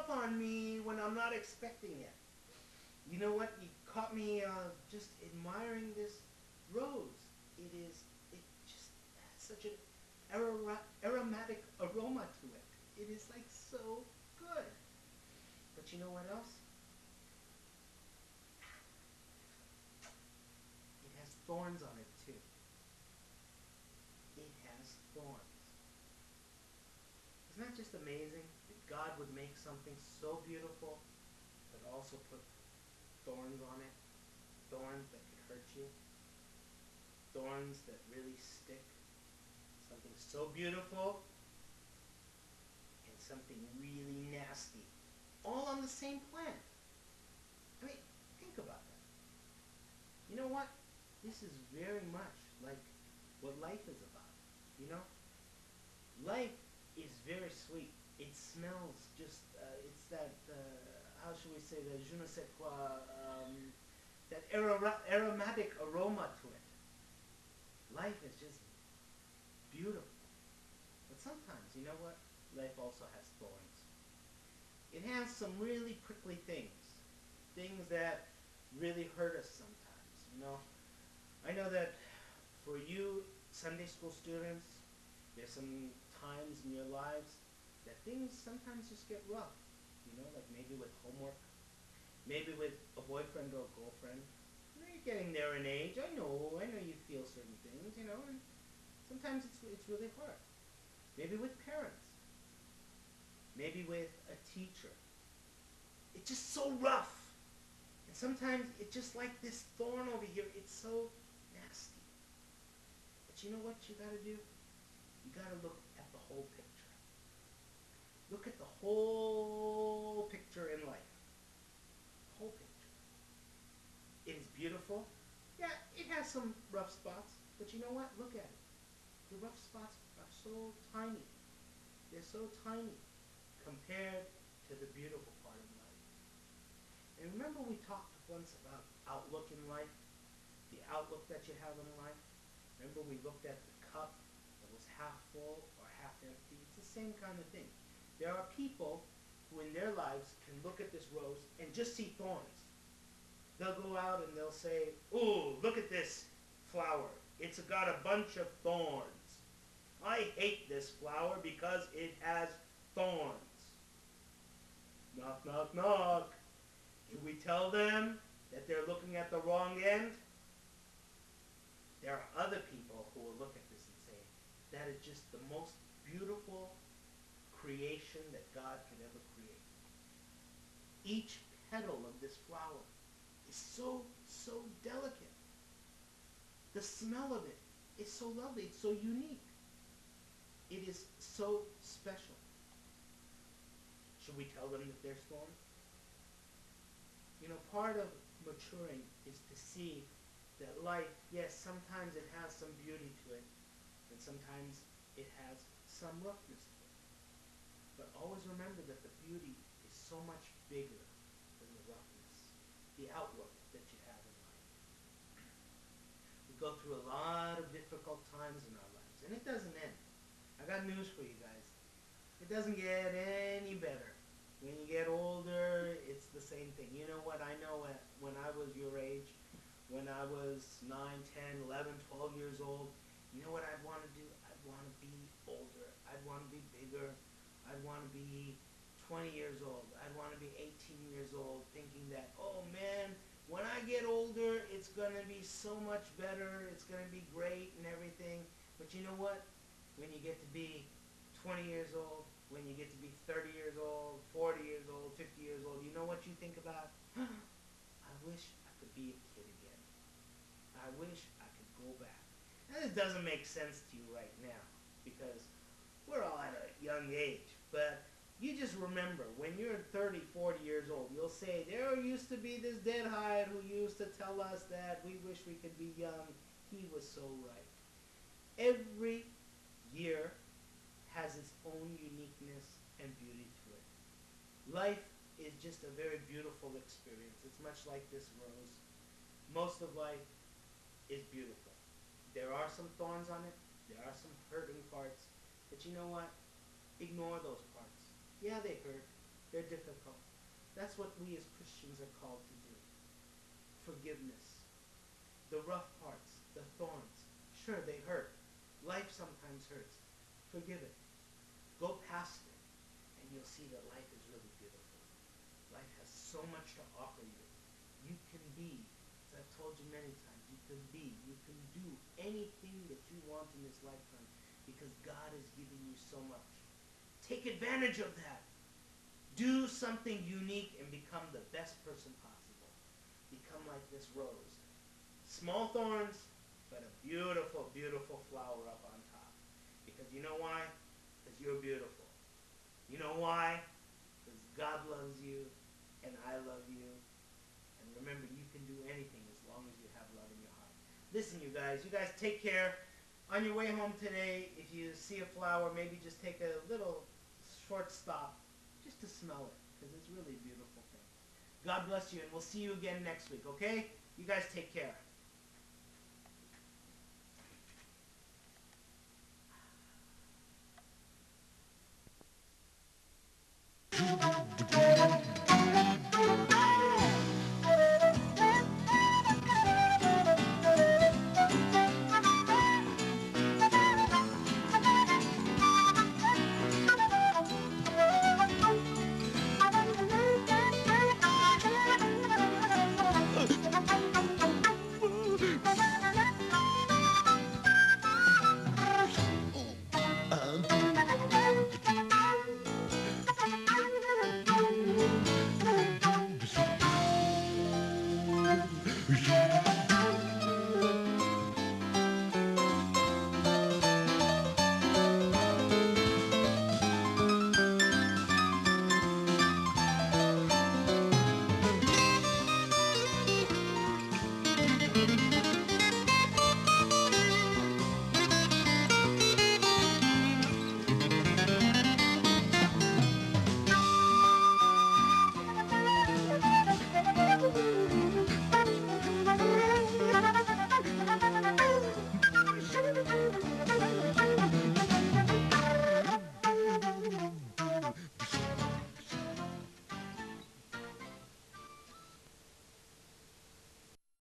up on me when I'm not expecting it. You know what? You caught me just admiring this rose. It just has such an aromatic aroma to it. It is like so good. But you know what else? It has thorns on it too. It has thorns. Isn't that just amazing that God would make something so beautiful but also put thorns on it? Thorns that could hurt you. Thorns that really stick. Something so beautiful and something really nasty. All on the same plant. I mean, think about that. You know what? This is very much like what life is about. You know? Life is very sweet. It smells just, it's that, how should we say, the je ne sais quoi, that aromatic aroma to it. Life is just beautiful. But sometimes, you know what? Life also has thorns. It has some really prickly things. Things that really hurt us sometimes, you know. I know that for you Sunday school students, there's some times in your lives that things sometimes just get rough, you know, like maybe with homework, maybe with a boyfriend or a girlfriend. You know, you're getting there in age. I know you feel certain things, you know, and sometimes it's really hard. Maybe with parents, maybe with a teacher. It's just so rough. And sometimes it's just like this thorn over here. It's so nasty. But you know what you got to do? You got to look at the whole picture. Look at the whole picture in life. Whole picture. It is beautiful. Yeah, it has some rough spots. But you know what? Look at it. The rough spots are so tiny. They're so tiny compared to the beautiful part of life. And remember we talked once about outlook in life? The outlook that you have in life? Remember we looked at the cup that was half full or half empty? It's the same kind of thing. There are people who in their lives can look at this rose and just see thorns. They'll go out and they'll say, ooh, look at this flower. It's got a bunch of thorns. I hate this flower because it has thorns. Knock, knock, knock. Should we tell them that they're looking at the wrong end? There are other people who will look at this and say, that is just the most beautiful creation that God could ever create. Each petal of this flower is so, so delicate. The smell of it is so lovely. It's so unique. It is so special. Should we tell them that they're thorns? You know, part of maturing is to see that life, yes, sometimes it has some beauty to it, and sometimes it has some roughness to it. But always remember that the beauty is so much bigger than the roughness, the outlook that you have in life. We go through a lot of difficult times in our lives, and it doesn't end. I got news for you guys. It doesn't get any better. When you get older, it's the same thing. You know what? I know when I was your age, when I was 9, 10, 11, 12 years old, you know what I'd want to do? I'd want to be older. I'd want to be bigger. I'd want to be 20 years old. I'd want to be 18 years old, thinking that, oh man, when I get older, it's going to be so much better. It's going to be great and everything. But you know what? When you get to be 20 years old, when you get to be 30 years old, 40 years old, 50 years old, you know what you think about? I wish I could be a kid again. I wish I could go back. And it doesn't make sense to you right now because we're all at a young age. But you just remember, when you're 30, 40 years old, you'll say, there used to be this deadhead who used to tell us that we wish we could be young. He was so right. Every year has its own uniqueness and beauty to it. Life is just a very beautiful experience. It's much like this rose. Most of life is beautiful. There are some thorns on it. There are some hurting parts. But you know what? Ignore those parts. Yeah, they hurt. They're difficult. That's what we as Christians are called to do. Forgiveness. The rough parts, the thorns. Sure, they hurt. Life sometimes hurts. Forgive it. Go past it, and you'll see that life is really beautiful. Life has so much to offer you. You can be, as I've told you many times, you can do anything that you want in this lifetime because God has given you so much. Take advantage of that. Do something unique and become the best person possible. Become like this rose. Small thorns, but a beautiful, beautiful flower up on top. Because you know why? Because you're beautiful. You know why? Because God loves you and I love you. And remember, you can do anything as long as you have love in your heart. Listen, you guys take care. On your way home today, if you see a flower, maybe just take a little short stop just to smell it, because it's really a beautiful thing. God bless you, and we'll see you again next week, okay? You guys take care.